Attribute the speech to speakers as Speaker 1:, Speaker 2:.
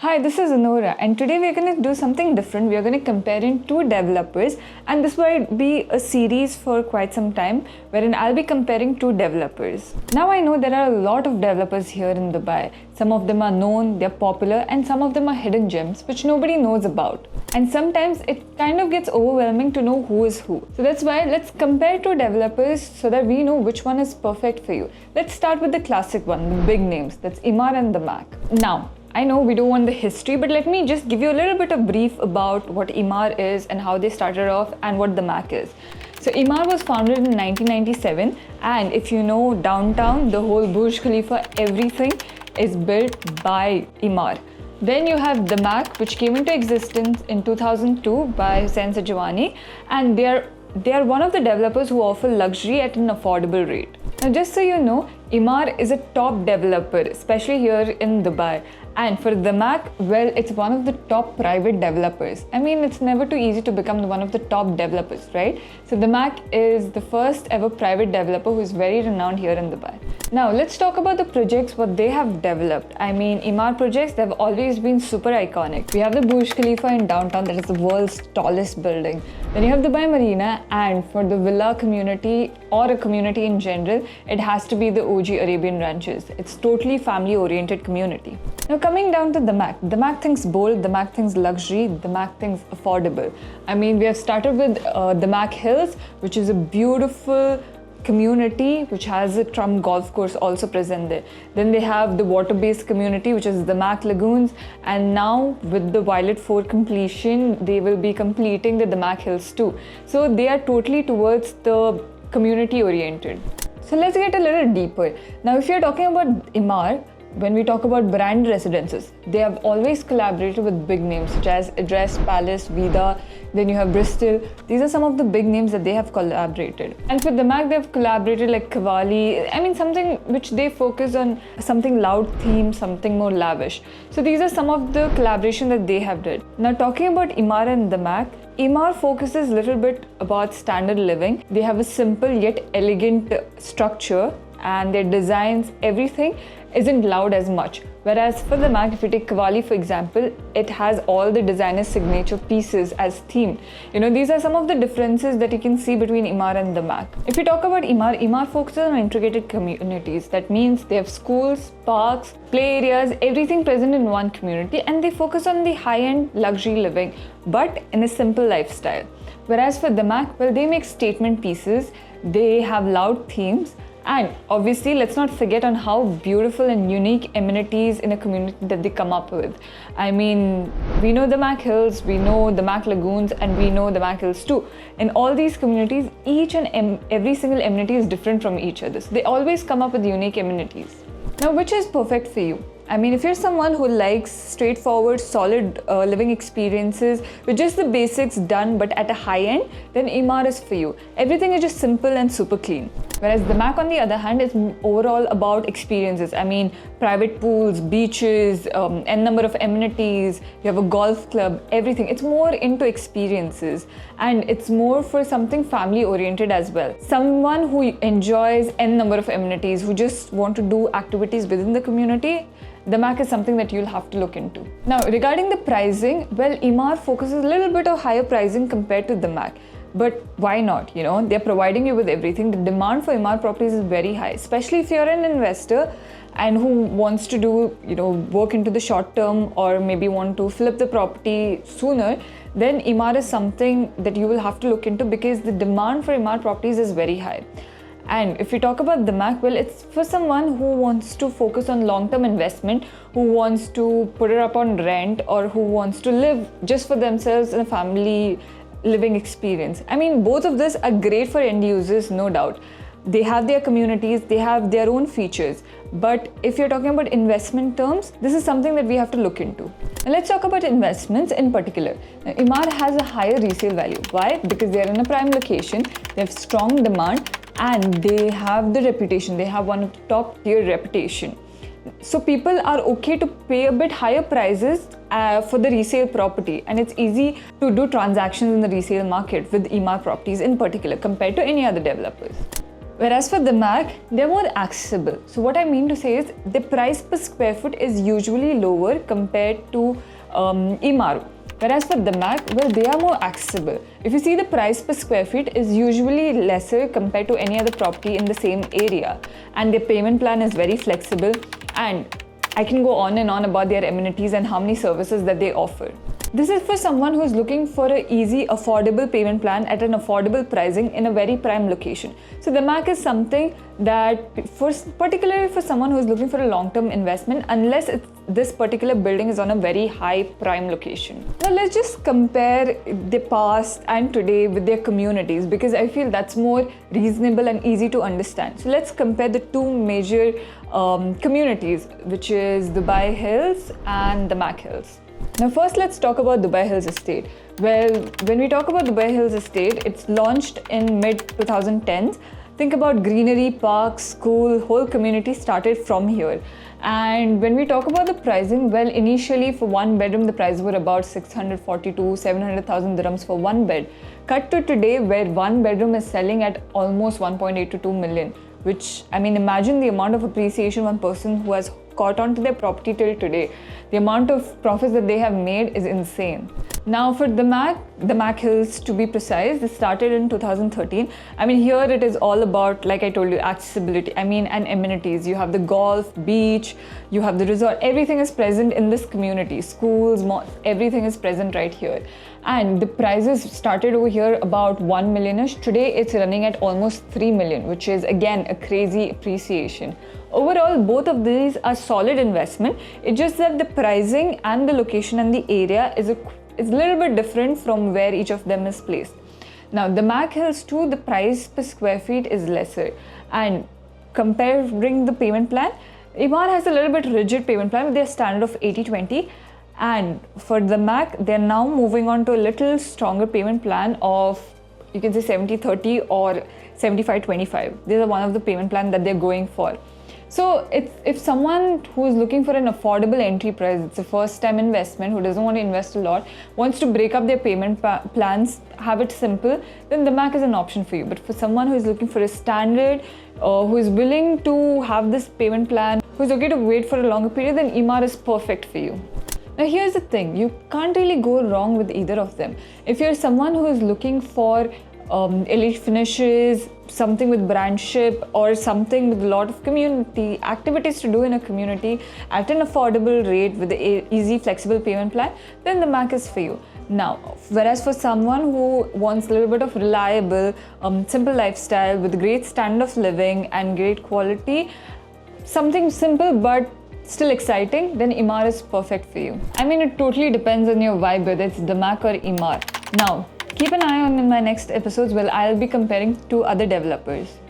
Speaker 1: Hi, this is Anora, and today we're going to do something different. We're going to compare in two developers, and this might be a series for quite some time wherein I'll be comparing two developers. Now I know there are a lot of developers here in Dubai. Some of them are known, they're popular, and some of them are hidden gems which nobody knows about. And sometimes it kind of gets overwhelming to know who is who. So that's why let's compare two developers so that we know which one is perfect for you. Let's start with the classic one, the big names. That's EMAAR and Damac. Now, I know we don't want the history, but let me just give you a little bit of brief about what EMAAR is and how they started off and what Damac is. So EMAAR was founded in 1997, and if you know downtown, the whole Burj Khalifa, everything is built by EMAAR. Then you have Damac, which came into existence in 2002 by Hussain Sajwani, and they are one of the developers who offer luxury at an affordable rate. Now, just so you know, EMAAR is a top developer, especially here in Dubai. And for Damac, well, it's one of the top private developers. I mean, it's never too easy to become one of the top developers, right? So Damac is the first ever private developer who is very renowned here in Dubai. Now, let's talk about the projects, what they have developed. I mean, EMAAR projects, they've always been super iconic. We have the Burj Khalifa in downtown, that is the world's tallest building. Then you have Dubai Marina, and for the villa community or a community in general, it has to be the OG Arabian Ranches. It's totally family-oriented community. Now, coming down to Damac. Damac thinks bold, Damac thinks luxury, Damac thinks affordable. I mean, we have started with Damac Hills, which is a beautiful community which has a Trump golf course also present there. Then they have the water-based community, which is the Damac Lagoons, and now with the Violet 4 completion, they will be completing the Damac Hills too. So they are totally towards the community oriented. So let's get a little deeper. Now, if you're talking about EMAAR, when we talk about brand residences, they have always collaborated with big names such as Address, Palace, Vida, then you have Bristol. These are some of the big names that they have collaborated. And for Damac, they have collaborated like Cavalli. I mean, something which they focus on, something loud theme, something more lavish. So these are some of the collaboration that they have did. Now, talking about EMAAR and Damac, EMAAR focuses a little bit about standard living. They have a simple yet elegant structure, and their designs, everything isn't loud as much. Whereas for Damac, if you take Cavalli for example, it has all the designer's signature pieces as themed. You know, these are some of the differences that you can see between EMAAR and Damac. If you talk about EMAAR, EMAAR focuses on integrated communities. That means they have schools, parks, play areas, everything present in one community, and they focus on the high-end luxury living, but in a simple lifestyle. Whereas for Damac, well, they make statement pieces, they have loud themes, and obviously, let's not forget on how beautiful and unique amenities in a community that they come up with. I mean, we know Damac Hills, we know Damac Lagoons, and we know Damac Hills too. In all these communities, each and every single amenity is different from each other. So they always come up with unique amenities. Now, which is perfect for you? I mean, if you're someone who likes straightforward, solid living experiences with just the basics done but at a high end, then EMAAR is for you. Everything is just simple and super clean. Whereas Damac, on the other hand, is overall about experiences. I mean, private pools, beaches, n number of amenities, you have a golf club, everything. It's more into experiences, and it's more for something family oriented as well. Someone who enjoys n number of amenities, who just want to do activities within the community, Damac is something that you'll have to look into. Now, regarding the pricing, well, EMAAR focuses a little bit of higher pricing compared to Damac. But why not? You know, they're providing you with everything. The demand for EMAAR properties is very high, especially if you're an investor and who wants to do, you know, work into the short term or maybe want to flip the property sooner, then EMAAR is something that you will have to look into because the demand for EMAAR properties is very high. And if you talk about Damac, well, it's for someone who wants to focus on long-term investment, who wants to put it up on rent, or who wants to live just for themselves in a family living experience. I mean, both of this are great for end users, no doubt. They have their communities, they have their own features. But if you're talking about investment terms, this is something that we have to look into. Now, let's talk about investments in particular. Now, EMAAR has a higher resale value. Why? Because they're in a prime location, they have strong demand, and they have the reputation. They have one of the top tier reputation. So people are okay to pay a bit higher prices for the resale property, and it's easy to do transactions in the resale market with EMAAR properties in particular compared to any other developers. Whereas for Damac, they're more accessible. So what I mean to say is the price per square foot is usually lower compared to EMAAR. Whereas for Damac, well, they are more accessible. If you see, the price per square feet is usually lesser compared to any other property in the same area, and their payment plan is very flexible, and I can go on and on about their amenities and how many services that they offer. This is for someone who is looking for an easy, affordable payment plan at an affordable pricing in a very prime location. So Damac is something that, particularly for someone who is looking for a long-term investment, unless this particular building is on a very high prime location. Now let's just compare the past and today with their communities, because I feel that's more reasonable and easy to understand. So let's compare the two major communities, which is Dubai Hills and Damac Hills. Now first, let's talk about Dubai Hills Estate. Well, when we talk about Dubai Hills Estate, it's launched in mid-2010s. Think about greenery, parks, school, whole community started from here. And when we talk about the pricing, well, initially for one bedroom, the prices were about 640 to 700,000 dirhams for one bed. Cut to today, where one bedroom is selling at almost 1.8 to 2 million, which, I mean, imagine the amount of appreciation one person who has caught on to their property till today. The amount of profits that they have made is insane. Now for Damac Hills to be precise, this started in 2013. I mean, here it is all about, like I told you, accessibility. I mean, and amenities. You have the golf, beach, you have the resort. Everything is present in this community. Schools, malls, everything is present right here. And the prices started over here about 1 million-ish. Today it's running at almost 3 million, which is again a crazy appreciation. Overall, both of these are solid investment. It's just that the pricing and the location and the area is a little bit different from where each of them is placed. Now, Damac Hills too, the price per square feet is lesser. And comparing the payment plan, EMAAR has a little bit rigid payment plan with their standard of 80-20. And for Damac, they're now moving on to a little stronger payment plan of, you can say 70-30 or 75-25. These are one of the payment plan that they're going for. So if someone who is looking for an affordable entry price, it's a first time investment, who doesn't want to invest a lot, wants to break up their payment plans, have it simple, then Damac is an option for you. But for someone who is looking for a standard, who is willing to have this payment plan, who is okay to wait for a longer period, then EMAAR is perfect for you. Now here's the thing, you can't really go wrong with either of them. If you're someone who is looking for elite finishes, something with brandship, or something with a lot of community activities to do in a community at an affordable rate with an easy flexible payment plan, then Damac is for you. Now, whereas for someone who wants a little bit of reliable, simple lifestyle with great standard of living and great quality, something simple but still exciting, then EMAAR is perfect for you. I mean, it totally depends on your vibe, whether it's Damac or EMAAR. Now, keep an eye on in my next episodes where I'll be comparing two other developers.